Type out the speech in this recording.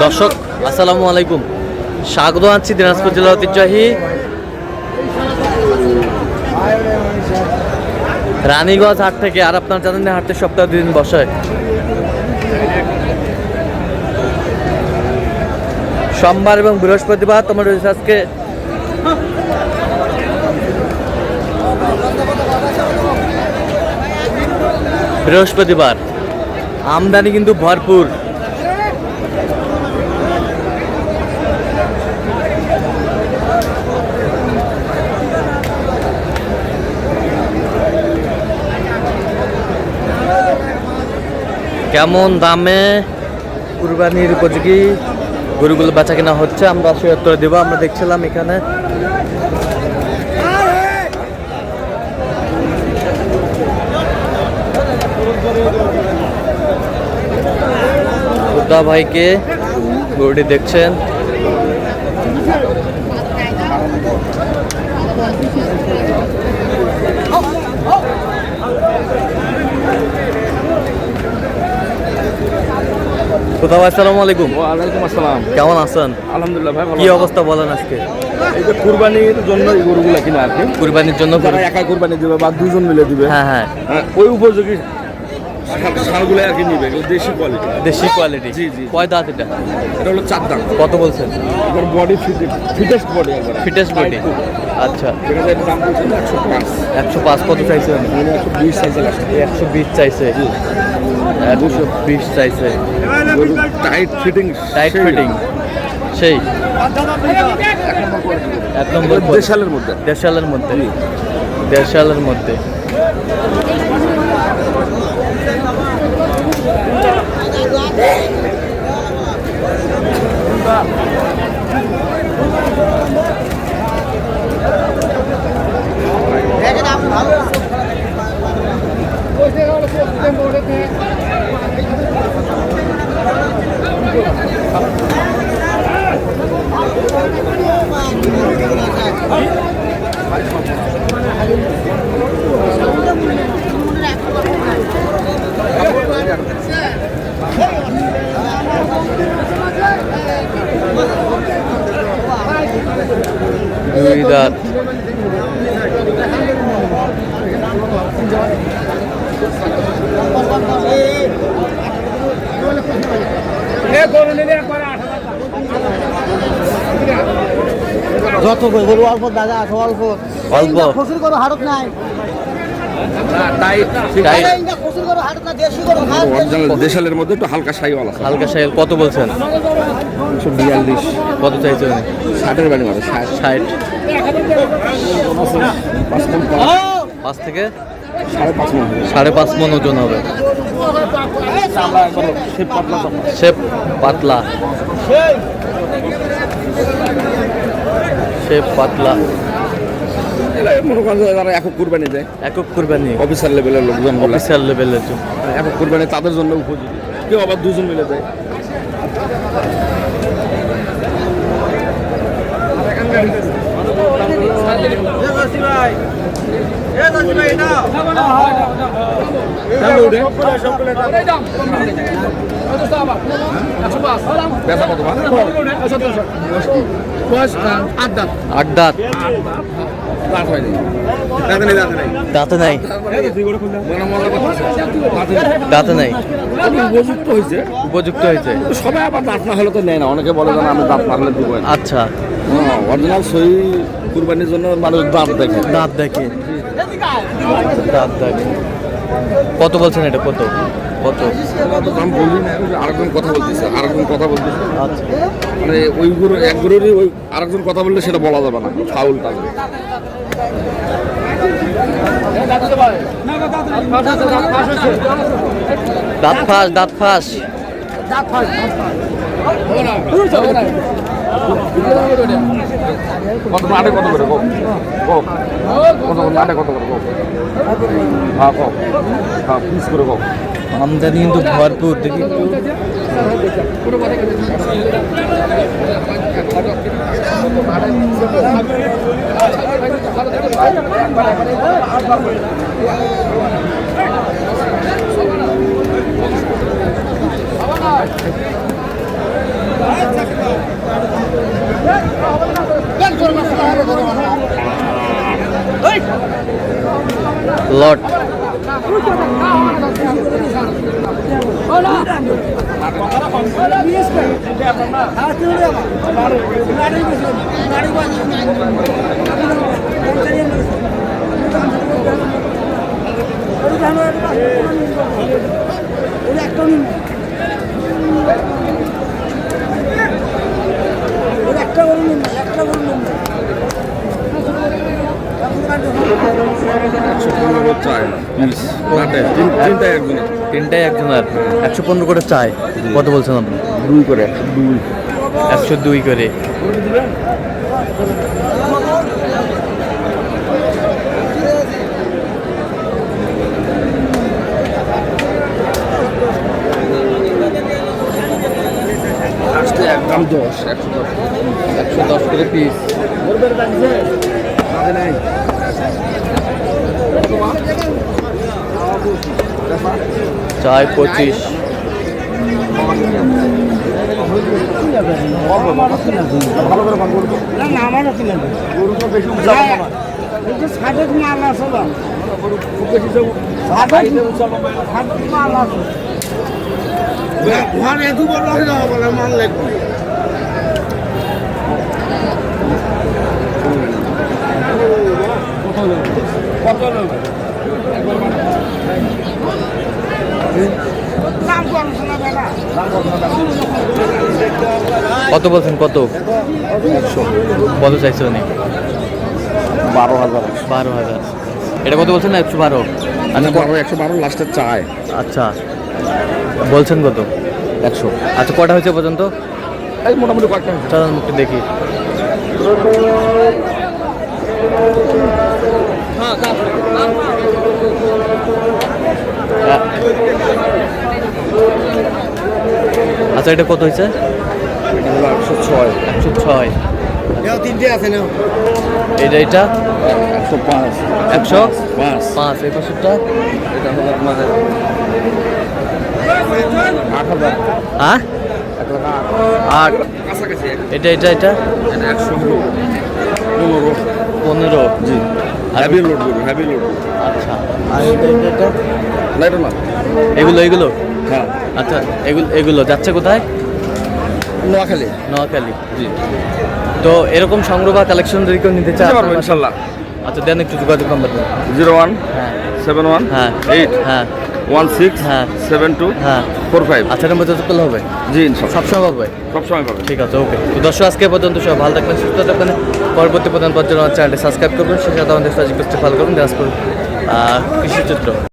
দর্শক আসসালামু আলাইকুম, স্বাগত জানাচ্ছি দিনাজপুর জেলার ঐতিহ্যবাহী রানীগঞ্জ হাট থেকে। আর আপনারা জানেন না, হাটে সপ্তাহে 2 দিন বসে। সোমবার এবং বৃহস্পতিবার তোমার রয়েছে আজকে বৃহস্পতিবার। আমদানি কিন্তু ভরপুর। কেমন দামে কুরবানির উপযোগী গরুগুলো বেচা কেনা হচ্ছে আমরা সে উত্তর দেবো। আমরা দেখছিলাম এখানে বুদ্ধা ভাইকে গরুটি দেখছেন। কোথাও আসসালামু আলাইকুম। ওয়ালাইকুম আসসালাম। কেমন আছেন? আলহামদুলিল্লাহ ভাই। কি অবস্থা বলেন আজকে? এই যে কুরবানির জন্য এই গরুগুলা কিনা আর কি। কুরবানির জন্য যারা একাই কুরবানি দিবে বা দুজন মিলে দিবে, হ্যাঁ হ্যাঁ, ওই উপযোগী ষাঁড়গুলো আর কি নিবে, এগুলো দেশি কোয়ালিটি। দেশি কোয়ালিটি। জি জি। কয় দাঁত এটা? এটা হলো 4 দাঁত। কত বলছেন? এবার বডি ফিটেস্ট বডি একবার। Fittest body. আচ্ছা, এটা দাম বলছেন 105। 105 কত চাইছেন? 120 চাইছে লাস্ট। 120 চাইছে। 120 চাইছে। Tight fitting. টাইট ফিটিং সেই এক নম্বর দেশালের মধ্যে। দেশালের মধ্যে। দেশালের মধ্যে দুই দাঁত। যত গরু অল্প দাদা, অল্প অল্প ফসল গরু হাটত নাই। দেশালের মধ্যে একটু হালকা সাইওয়াল আছে। হালকা সাইল। কত বলছেন? 142। কত চাইছেন? 60-এর বাড়ি মারে। 60। 5 থেকে 5.5 মণ। 5.5 মণ ওজন হবে। শেপ পাতলা। শেপ পাতলা। মনে করেন যারা একক কুরবানি দেয়, একক কুরবানি, অফিসার লেভেলের লোকজন, অফিসিয়াল লেভেলের একক কুরবানি তাদের জন্য উপযোগী। কেউ আবার দুজন মিলে দেয়। বেচা কত? 8 দাঁত। 8 দাঁত। দাঁত হয়নি। দাঁতে নাই। দাঁতে নাই। উপযুক্ত হয়েছে। উপযুক্ত হয়েছে। সবাই আবার দাঁত না হলে তো নেয় না। অনেকে বলে যেন আমি দাঁত পারলে দিব। আচ্ছা, অরিজিনাল সই কুরবানির জন্য মানুষ দাঁত দেখে। দাঁত দেখে। দাঁত দেখে। কত বলছেন এটা? কত কত দাম বলি না, আরেকজন কথা বলতেছে। আচ্ছা, মানে ওই গরু এক গরুরই ওই আরেকজন কথা বললে সেটা বলা যাবে না, ফাউল তাহলে। দাঁত ফাঁস। দাঁত ফাঁস। কত আটে কত করে? আটে কত করে? হ্যাঁ পিস করে কো। আমদানি কিন্তু ভরপুর। দেখি লট। তিনটাই একজনের 115 করে চাই। কত বলছেন আপনি? 2 করে 2 102 করে। একদম 10 110 করে পিস। চাই 25। কত বলছেন? কত কত চাইছে উনি? 12,000। 12,000। এটা কত বলছেন? 112। আচ্ছা 112 লাস্টের চায়। আচ্ছা বলছেন কত? 100। আচ্ছা কটা হয়েছে পর্যন্ত? এই মোটামুটি কয়েকটা। চলুন একটু দেখি। আচ্ছা এটা কত হয়েছে? 106। 106। তিনটে আছে না? এটা 105। 105। এই পাশেরটা এটা হলো আপনার 8,000। হ্যাঁ 8। কাছাকাছি। এটা 15। জি হেভি লোড করবে, হেভি লোড। আচ্ছা আর এটা না এটা না। এগুলো হ্যাঁ আচ্ছা এগুলো যাচ্ছে কোথায়? নোয়াখালী। নোয়াখালী। জি তো এরকম সংগ্রহ বা কালেকশন যদি কেউ নিতে চায় পারবো ইনশাল্লাহ। আচ্ছা দেন একটু যোগাযোগ নাম্বার দেন। 01 হ্যাঁ 71 হ্যাঁ 8 হ্যাঁ 16 হ্যাঁ 72 হ্যাঁ 45। আচ্ছা নম্বর যোগাযোগ করলে হবে? জি ইনশাল্লাহ সবসময় পাবে। সবসময় পাবেন। ঠিক আছে ওকে। তো দর্শক আজকে পর্যন্ত সবাই ভালো থাকবেন, সুস্থ থাকবেন। পরবর্তী প্রধান পর্যন্ত আমার চ্যানেলটি সাবস্ক্রাইব করবেন, সেই সাথে আমাদের সাথে ফলো করবেন দিনাজপুর কৃষি চিত্র।